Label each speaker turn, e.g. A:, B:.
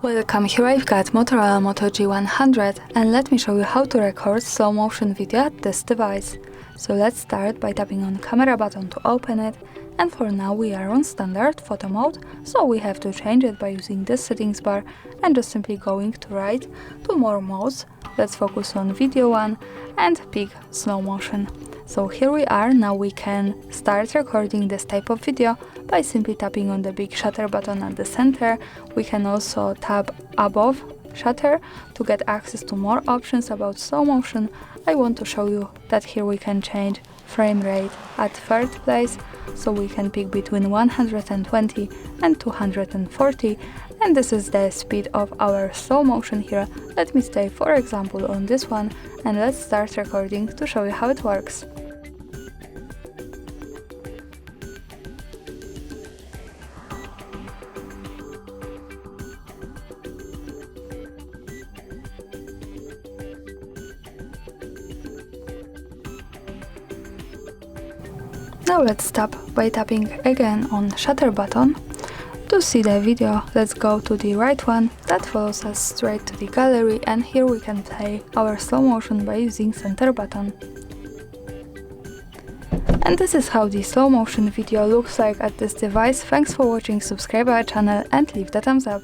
A: Welcome, here I've got Motorola Moto G100 and let me show you how to record slow motion video at this device. So let's start by tapping on the camera button to open it, and for now we are on standard photo mode, so we have to change it by using this settings bar and just simply going to right to more modes. Let's focus on video 1 and pick slow motion. So here we are, now we can start recording this type of video by simply tapping on the big shutter button at the center. We can also tap above shutter to get access to more options about slow motion. I want to show you that here we can change frame rate at third place, so we can pick between 120 and 240, and this is the speed of our slow motion here. Let me stay for example on this one and let's start recording to show you how it works. Now let's stop by tapping again on shutter button. To see the video, let's go to the right one that follows us straight to the gallery, and here we can play our slow motion by using center button. And this is how the slow motion video looks like at this device. Thanks for watching, subscribe our channel and leave the thumbs up.